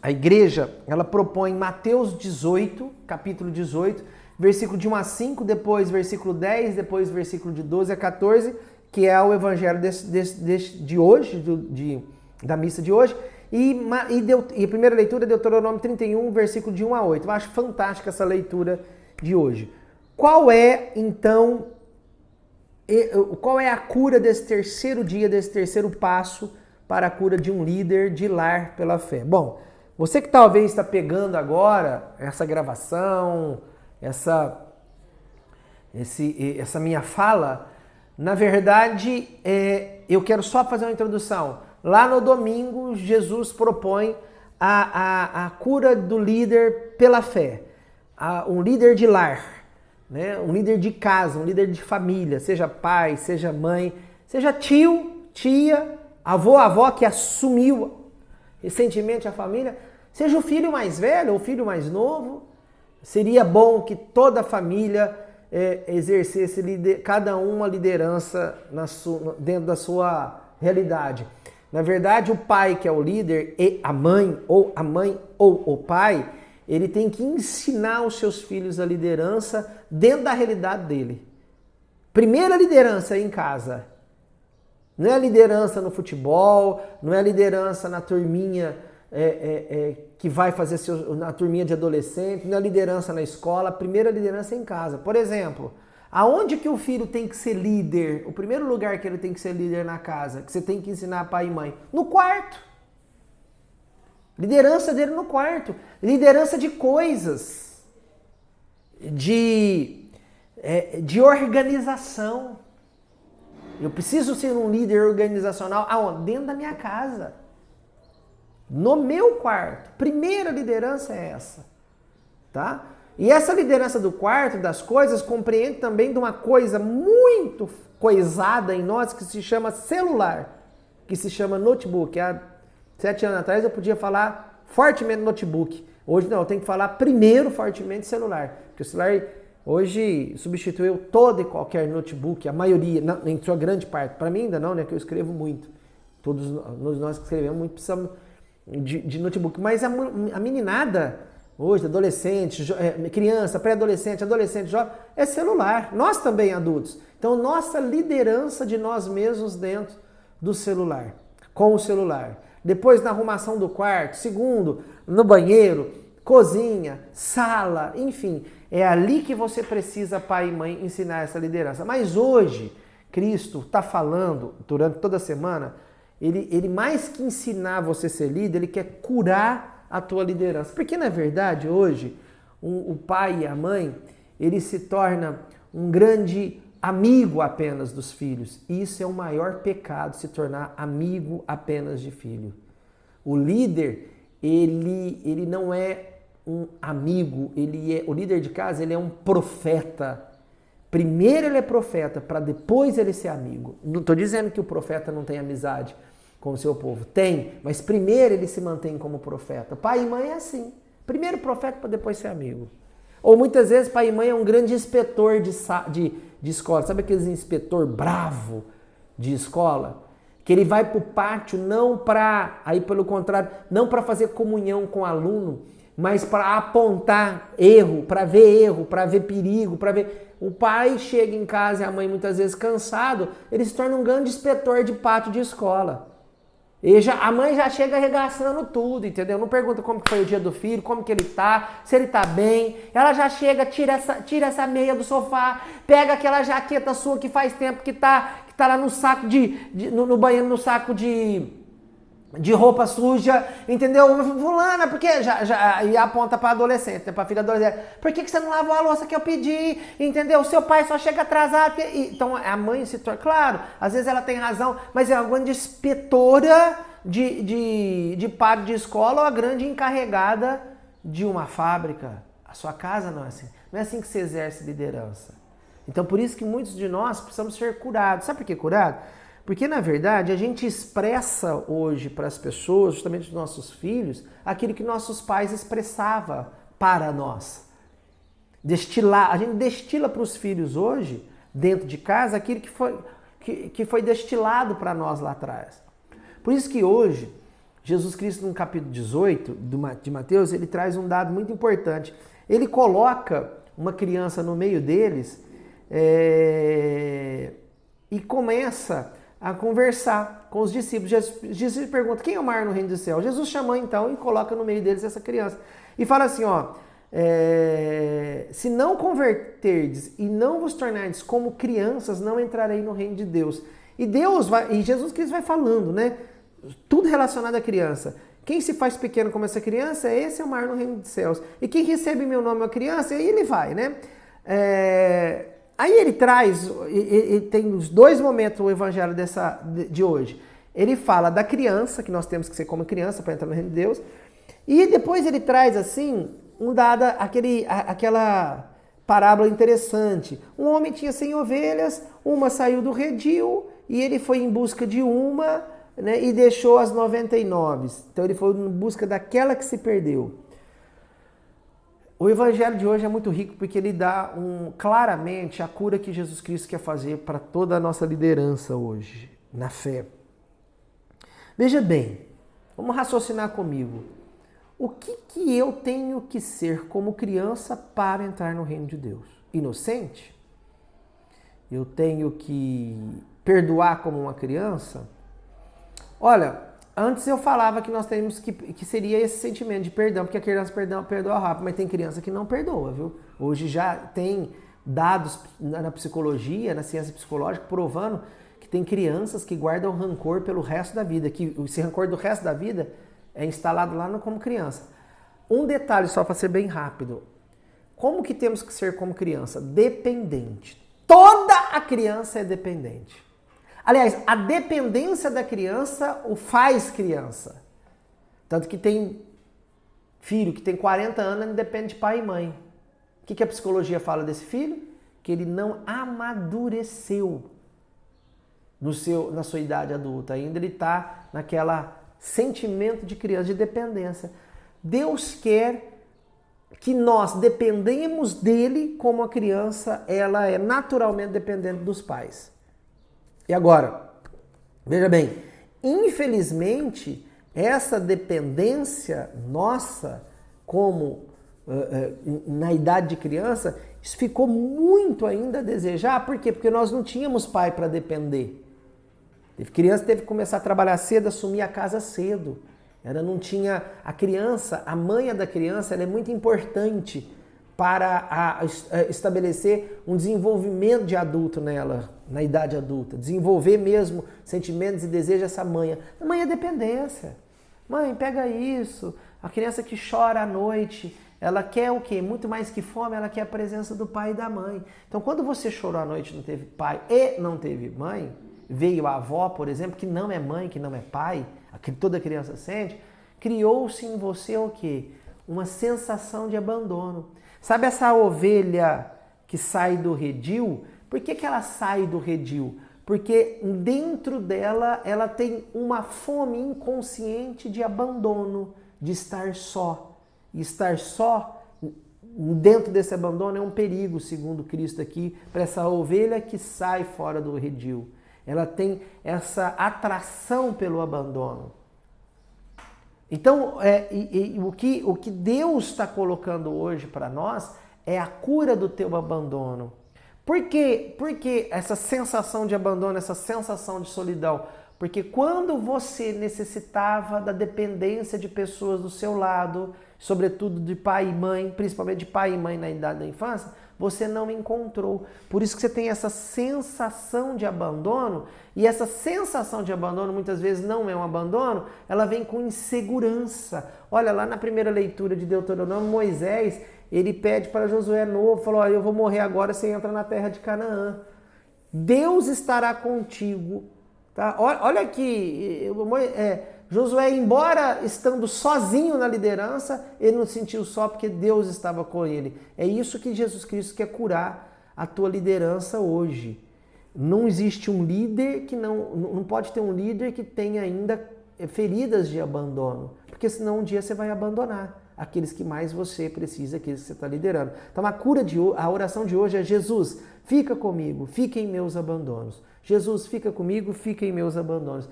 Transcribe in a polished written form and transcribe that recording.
a igreja, ela propõe Mateus 18, capítulo 18, versículo de 1 a 5, depois versículo 10, depois versículo de 12 a 14, que é o evangelho de hoje, da missa de hoje, e a primeira leitura é Deuteronômio 31, versículo de 1 a 8. Eu acho fantástica essa leitura de hoje. Qual é, então, qual é a cura desse terceiro dia, desse terceiro passo para a cura de um líder de lar pela fé? Bom, você que talvez está pegando agora essa gravação, essa minha fala, na verdade, eu quero só fazer uma introdução. Lá no domingo, Jesus propõe a cura do líder pela fé. Um líder de lar, né? Um líder de casa, um líder de família, seja pai, seja mãe, seja tio, tia, avó que assumiu recentemente a família, seja o filho mais velho ou o filho mais novo. Seria bom que toda a família exercesse cada uma liderança dentro da sua realidade. Na verdade, o pai, que é o líder, e a mãe ou o pai, ele tem que ensinar os seus filhos a liderança dentro da realidade dele. Primeira liderança é em casa. Não é a liderança no futebol, não é a liderança na turminha que vai fazer na turminha de adolescente, não é a liderança na escola, a primeira liderança é em casa. Por exemplo, aonde que o filho tem que ser líder? O primeiro lugar que ele tem que ser líder na casa, que você tem que ensinar pai e mãe? No quarto. Liderança dele no quarto. Liderança de coisas. De organização. Eu preciso ser um líder organizacional aonde? Dentro da minha casa. No meu quarto. Primeira liderança é essa. Tá? E essa liderança do quarto, das coisas, compreende também de uma coisa muito coisada em nós que se chama celular. Que se chama notebook. Há 7 anos atrás eu podia falar fortemente notebook. Hoje não, eu tenho que falar primeiro fortemente celular. Porque o celular hoje substituiu todo e qualquer notebook, a maioria, em sua grande parte. Para mim ainda não, né? Que eu escrevo muito. Todos nós que escrevemos muito precisamos de notebook. Mas a meninada hoje, adolescente, criança, pré-adolescente, adolescente, jovem, é celular. Nós também adultos. Então, nossa liderança de nós mesmos dentro do celular, com o celular. Depois na arrumação do quarto, segundo, no banheiro, cozinha, sala, enfim. É ali que você precisa, pai e mãe, ensinar essa liderança. Mas hoje, Cristo está falando, durante toda a semana, ele mais que ensinar você a ser líder, ele quer curar a tua liderança. Porque, na verdade, hoje, o pai e a mãe, ele se torna um grande amigo apenas dos filhos. E isso é o maior pecado, se tornar amigo apenas de filho. O líder, ele não é um amigo, o líder de casa, ele é um profeta. Primeiro ele é profeta, para depois ele ser amigo. Não estou dizendo que o profeta não tem amizade com o seu povo. Tem, mas primeiro ele se mantém como profeta. Pai e mãe é assim. Primeiro profeta para depois ser amigo. Ou muitas vezes pai e mãe é um grande inspetor de escola. Sabe aquele inspetor bravo de escola? Que ele vai para o pátio não para, aí pelo contrário, não para fazer comunhão com o aluno, mas para apontar erro, para ver perigo, para ver. O pai chega em casa e a mãe muitas vezes cansado, ele se torna um grande inspetor de pátio de escola. A mãe já chega arregaçando tudo, entendeu? Não pergunta como que foi o dia do filho, como que ele tá, se ele tá bem. Ela já chega, tira essa meia do sofá, pega aquela jaqueta sua que faz tempo que tá lá no saco no banheiro, no saco de roupa suja, entendeu? Fulana, porque e aponta para adolescente, né, para filha adolescente. Por que você não lavou a louça que eu pedi? Entendeu? O seu pai só chega atrasado. Então a mãe se torna, claro, às vezes ela tem razão, mas é uma grande inspetora de pátio de escola ou a grande encarregada de uma fábrica. A sua casa não é assim. Não é assim que se exerce liderança. Então por isso que muitos de nós precisamos ser curados. Sabe por que curado? Porque, na verdade, a gente expressa hoje para as pessoas, justamente os nossos filhos, aquilo que nossos pais expressavam para nós. A gente destila para os filhos hoje, dentro de casa, aquilo que foi destilado para nós lá atrás. Por isso que hoje, Jesus Cristo, no capítulo 18 de Mateus, ele traz um dado muito importante. Ele coloca uma criança no meio deles e começa a conversar com os discípulos. Jesus pergunta, quem é o maior no reino do céu? Jesus chama então e coloca no meio deles essa criança. E fala assim, se não converterdes e não vos tornardes como crianças, não entrarei no reino de Deus. E Jesus Cristo vai falando, né? Tudo relacionado à criança. Quem se faz pequeno como essa criança, esse é o maior no reino dos céus. E quem recebe meu nome é uma criança, aí ele vai, né? Aí ele traz, ele tem os dois momentos o evangelho de hoje. Ele fala da criança, que nós temos que ser como criança para entrar no reino de Deus. E depois ele traz assim, aquela parábola interessante. Um homem tinha 100 ovelhas, uma saiu do redil e ele foi em busca de uma, né, e deixou as 99. Então ele foi em busca daquela que se perdeu. O evangelho de hoje é muito rico porque ele dá claramente a cura que Jesus Cristo quer fazer para toda a nossa liderança hoje, na fé. Veja bem, vamos raciocinar comigo. O que eu tenho que ser como criança para entrar no reino de Deus? Inocente? Eu tenho que perdoar como uma criança? Olha, antes eu falava que nós temos que seria esse sentimento de perdão, porque a criança perdoa rápido, mas tem criança que não perdoa, viu? Hoje já tem dados na psicologia, na ciência psicológica, provando que tem crianças que guardam rancor pelo resto da vida, que esse rancor do resto da vida é instalado lá como criança. Um detalhe só para ser bem rápido. Como que temos que ser como criança? Dependente. Toda a criança é dependente. Aliás, a dependência da criança o faz criança. Tanto que tem filho que tem 40 anos e depende de pai e mãe. O que a psicologia fala desse filho? Que ele não amadureceu na sua idade adulta. Ainda ele está naquela sentimento de criança, de dependência. Deus quer que nós dependemos dele como a criança, ela é naturalmente dependente dos pais. E agora, veja bem, infelizmente, essa dependência nossa, como na idade de criança, isso ficou muito ainda a desejar. Por quê? Porque nós não tínhamos pai para depender. Criança teve que começar a trabalhar cedo, assumir a casa cedo. Ela não tinha... A criança, a mãe da criança, ela é muito importante para estabelecer um desenvolvimento de adulto nela, na idade adulta. Desenvolver mesmo sentimentos e desejos dessa mãe. A mãe é dependência. Mãe, pega isso. A criança que chora à noite, ela quer o quê? Muito mais que fome, ela quer a presença do pai e da mãe. Então, quando você chorou à noite e não teve pai e não teve mãe, veio a avó, por exemplo, que não é mãe, que não é pai, que toda criança sente, criou-se em você o quê? Uma sensação de abandono. Sabe essa ovelha que sai do redil? Por que ela sai do redil? Porque dentro dela ela tem uma fome inconsciente de abandono, de estar só. E estar só dentro desse abandono é um perigo, segundo Cristo aqui, para essa ovelha que sai fora do redil. Ela tem essa atração pelo abandono. Então, o que Deus está colocando hoje para nós é a cura do teu abandono. Por quê? Porque essa sensação de abandono, essa sensação de solidão? Porque quando você necessitava da dependência de pessoas do seu lado, sobretudo de pai e mãe, principalmente de pai e mãe na idade da infância, você não encontrou. Por isso que você tem essa sensação de abandono, e essa sensação de abandono muitas vezes não é um abandono, ela vem com insegurança. Olha, lá na primeira leitura de Deuteronômio, Moisés, ele pede para Josué novo, falou, olha, eu vou morrer agora, você entra na terra de Canaã. Deus estará contigo. Tá? Olha aqui, Josué, embora estando sozinho na liderança, ele não se sentiu só porque Deus estava com ele. É isso que Jesus Cristo quer curar a tua liderança hoje. Não existe um líder que não pode ter um líder que tenha ainda feridas de abandono, porque senão um dia você vai abandonar aqueles que mais você precisa, aqueles que você está liderando. Então a oração de hoje é: Jesus, fica comigo, fica em meus abandonos. Jesus, fica comigo, fica em meus abandonos.